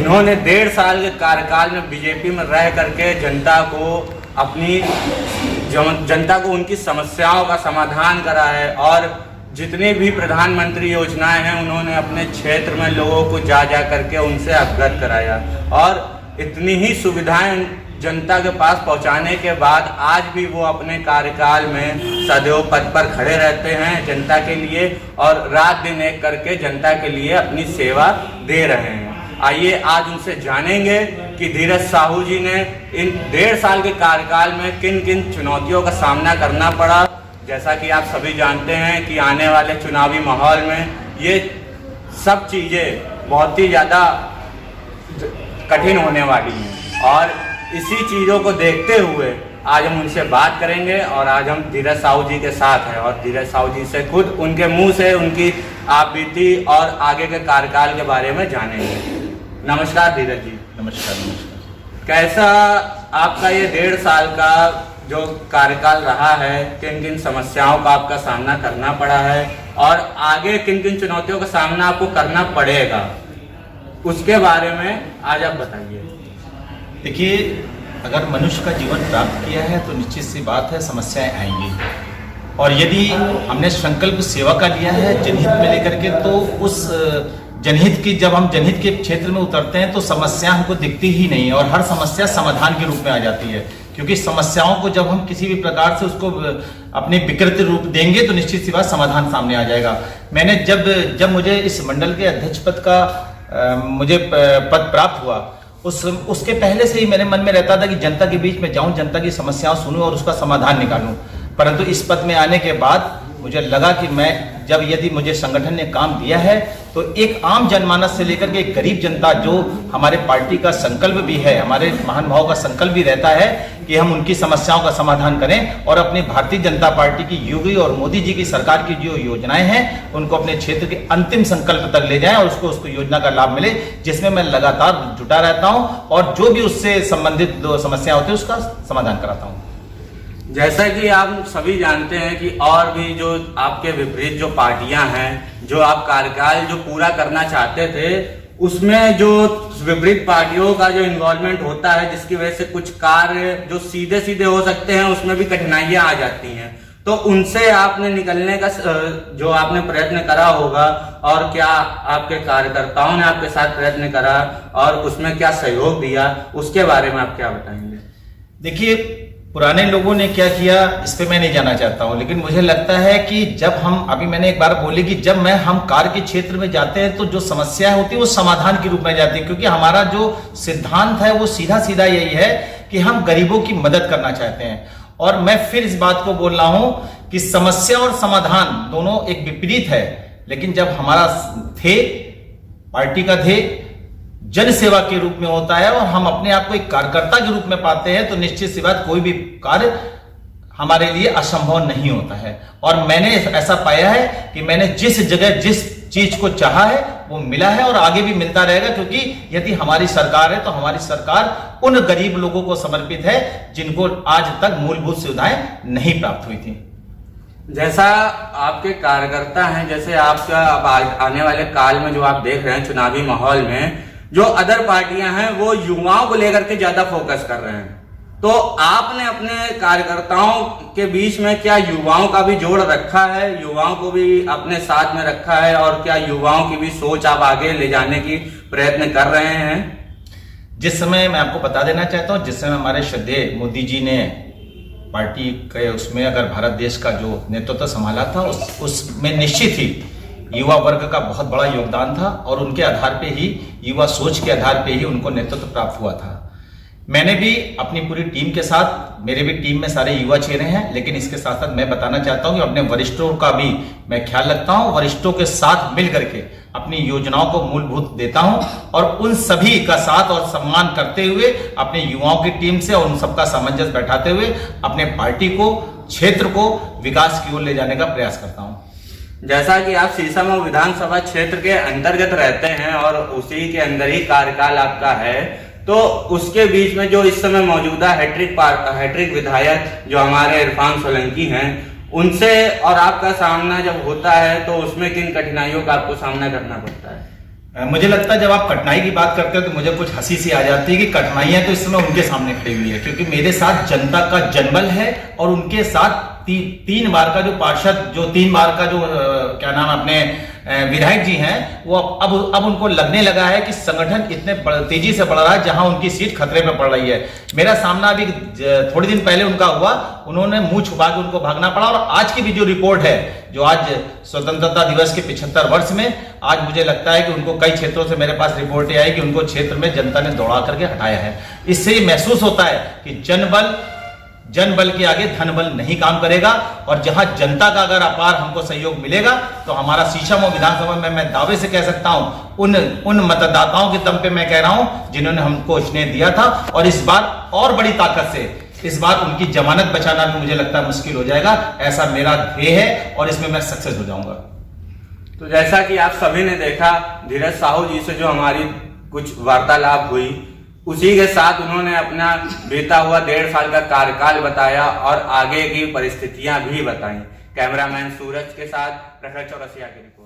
इन्होंने 1.5 साल के कार्यकाल में बीजेपी में रह करके जनता को उनकी समस्याओं का समाधान करा है और जितनी भी प्रधानमंत्री योजनाएं हैं उन्होंने अपने क्षेत्र में लोगों को जा करके उनसे अवगत कराया और इतनी ही सुविधाएं जनता के पास पहुंचाने के बाद आज भी वो अपने कार्यकाल में सदैव पद पर खड़े रहते हैं जनता के लिए और रात दिन एक करके जनता के लिए अपनी सेवा दे रहे हैं। आइए आज उनसे जानेंगे कि धीरज साहू जी ने इन 1.5 साल के कार्यकाल में किन किन चुनौतियों का सामना करना पड़ा। जैसा कि आप सभी जानते हैं कि आने वाले चुनावी माहौल में ये सब चीज़ें बहुत ही ज़्यादा कठिन होने वाली हैं और इसी चीज़ों को देखते हुए आज हम उनसे बात करेंगे और आज हम धीरज साहू जी के साथ हैं और धीरज साहू जी से खुद उनके मुंह से उनकी आप बीती और आगे के कार्यकाल के बारे में जानेंगे। नमस्कार धीरज जी। नमस्कार। कैसा आपका ये 1.5 साल का जो कार्यकाल रहा है, किन किन समस्याओं का आपका सामना करना पड़ा है और आगे किन किन चुनौतियों का सामना आपको करना पड़ेगा, उसके बारे में आज आप बताइए। देखिए, अगर मनुष्य का जीवन प्राप्त किया है तो निश्चित सी बात है समस्याएं आएंगी और यदि हमने संकल्प सेवा का लिया है जनहित में लेकर के तो उस जनहित की जब हम जनहित के क्षेत्र में उतरते हैं तो समस्या हमको दिखती ही नहीं और हर समस्या समाधान के रूप में आ जाती है, क्योंकि समस्याओं को जब हम किसी भी प्रकार से उसको अपने विकृत रूप देंगे तो निश्चित सी बात समाधान सामने आ जाएगा। मैंने जब मुझे इस मंडल के अध्यक्ष पद का मुझे पद प्राप्त हुआ उसके पहले से ही मेरे मन में रहता था कि जनता के बीच में जाऊं, जनता की समस्याओं सुनूं और उसका समाधान निकालूं। परंतु इस पद में आने के बाद मुझे लगा कि यदि मुझे संगठन ने काम दिया है तो एक आम जनमानस से लेकर के एक गरीब जनता, जो हमारे पार्टी का संकल्प भी है, हमारे महानुभाव का संकल्प भी रहता है कि हम उनकी समस्याओं का समाधान करें और अपनी भारतीय जनता पार्टी की योगी और मोदी जी की सरकार की जो योजनाएं हैं उनको अपने क्षेत्र के अंतिम संकल्प तक ले जाएं और उसको योजना का लाभ मिले, जिसमें मैं लगातार जुटा रहता हूं और जो भी उससे संबंधित जो समस्या होती है उसका समाधान कराता हूं। जैसा कि आप सभी जानते हैं कि और भी जो आपके विपरीत जो पार्टियां हैं, जो आप कार्यकाल जो पूरा करना चाहते थे, उसमें जो विपरीत पार्टियों का जो इन्वॉल्वमेंट होता है जिसकी वजह से कुछ कार्य जो सीधे सीधे हो सकते हैं उसमें भी कठिनाइयां आ जाती हैं, तो उनसे आपने निकलने का जो आपने प्रयत्न करा होगा और क्या आपके कार्यकर्ताओं ने आपके साथ प्रयत्न करा और उसमें क्या सहयोग दिया, उसके बारे में आप क्या बताएंगे? देखिए, पुराने लोगों ने क्या किया इस पे मैं नहीं जाना चाहता हूं, लेकिन मुझे लगता है कि जब अभी मैंने एक बार बोली कि जब हम कार्य के क्षेत्र में जाते हैं तो जो समस्याएं होती है वो समाधान के रूप में जाती है, क्योंकि हमारा जो सिद्धांत है वो सीधा सीधा यही है कि हम गरीबों की मदद करना चाहते हैं। और मैं फिर इस बात को बोल रहा हूं कि समस्या और समाधान दोनों एक विपरीत है, लेकिन जब हमारा ध्येय, पार्टी का ध्येय जन सेवा के रूप में होता है और हम अपने आप को एक कार्यकर्ता के रूप में पाते हैं तो निश्चित सी बात कोई भी कार्य हमारे लिए असंभव नहीं होता है। और मैंने ऐसा पाया है कि मैंने जिस जगह जिस चीज को चाहा है वो मिला है और आगे भी मिलता रहेगा, क्योंकि यदि हमारी सरकार है तो हमारी सरकार उन गरीब लोगों को समर्पित है जिनको आज तक मूलभूत सुविधाएं नहीं प्राप्त हुई थी। जैसा आपके कार्यकर्ता हैं, जैसे आपका अब आने वाले काल में जो आप देख रहे हैं चुनावी माहौल में, जो अदर पार्टियां हैं वो युवाओं को लेकर के ज्यादा फोकस कर रहे हैं, तो आपने अपने कार्यकर्ताओं के बीच में क्या युवाओं का भी जोड़ रखा है, युवाओं को भी अपने साथ में रखा है और क्या युवाओं की भी सोच आप आगे ले जाने की प्रयत्न कर रहे हैं? जिस समय मैं आपको बता देना चाहता हूं, जिस समय हमारे श्रद्धेय मोदी जी ने पार्टी के उसमें अगर भारत देश का जो नेतृत्व संभाला था उसमें निश्चित ही युवा वर्ग का बहुत बड़ा योगदान था और उनके आधार पे ही, युवा सोच के आधार पे ही उनको नेतृत्व प्राप्त हुआ था। मैंने भी अपनी पूरी टीम के साथ, मेरे भी टीम में सारे युवा चेहरे हैं, लेकिन इसके साथ साथ मैं बताना चाहता हूं कि अपने वरिष्ठों का भी मैं ख्याल रखता हूं, वरिष्ठों के साथ मिल करके अपनी योजनाओं को मूलभूत देता हूं और उन सभी का साथ और सम्मान करते हुए अपने युवाओं की टीम से और उन सबका सामंजस्य बैठाते हुए अपने पार्टी को, क्षेत्र को विकास की ओर ले जाने का प्रयास करता हूं। जैसा कि आप सीसामऊ विधानसभा क्षेत्र के अंतर्गत रहते हैं और उसी के अंदर ही कार्यकाल आपका है, तो उसके बीच में जो इस समय मौजूदा हैट्रिक विधायक जो हमारे इरफान सोलंकी हैं, उनसे और आपका सामना जब होता है तो उसमें किन कठिनाइयों का आपको सामना करना पड़ता है? मुझे लगता है जब आप कठिनाई की बात करते हो तो मुझे कुछ हंसी सी आ जाती है कि कठिनाइयां तो इस समय उनके सामने खड़ी हुई है, क्योंकि मेरे साथ जनता का जनबल है और उनके साथ तीन बार का जो पार्षद, जो 3 बार का जो क्या नाम अपने विधायक जी हैं, वो अब उनको लगने लगा है कि संगठन इतने तेजी से बढ़ रहा है जहां उनकी सीट खतरे में पड़ रही है। मेरा सामना अभी थोड़ी दिन पहले उनका हुआ, उन्होंने मुंह छुपा के उनको भागना पड़ा। और आज की भी जो रिपोर्ट है, जो आज स्वतंत्रता दिवस के 75 वर्ष में, आज मुझे लगता है कि उनको कई क्षेत्रों से मेरे पास रिपोर्टें आई कि उनको क्षेत्र में जनता ने दौड़ा करके हटाया है। इससे ये महसूस होता है कि जनबल के आगे धनबल नहीं काम करेगा। और जहां जनता का अगर अपार हमको सहयोग मिलेगा तो हमारा शीशम विधानसभा में मैं दावे से कह सकता हूं उन मतदाताओं के दम पे मैं कह रहा हूं जिन्होंने हमको स्नेह दिया था। और इस बार और बड़ी ताकत से इस बार उनकी जमानत बचाना भी मुझे लगता है मुश्किल हो जाएगा। ऐसा मेरा ध्येय है और इसमें मैं सक्सेस हो जाऊंगा। तो जैसा कि आप सभी ने देखा, धीरज साहू जी से जो हमारी कुछ वार्तालाप हुई, उसी के साथ उन्होंने अपना बीता हुआ 1.5 साल का कार्यकाल बताया और आगे की परिस्थितियां भी बताई। कैमरामैन सूरज के साथ प्रखर चौरसिया की रिपोर्ट।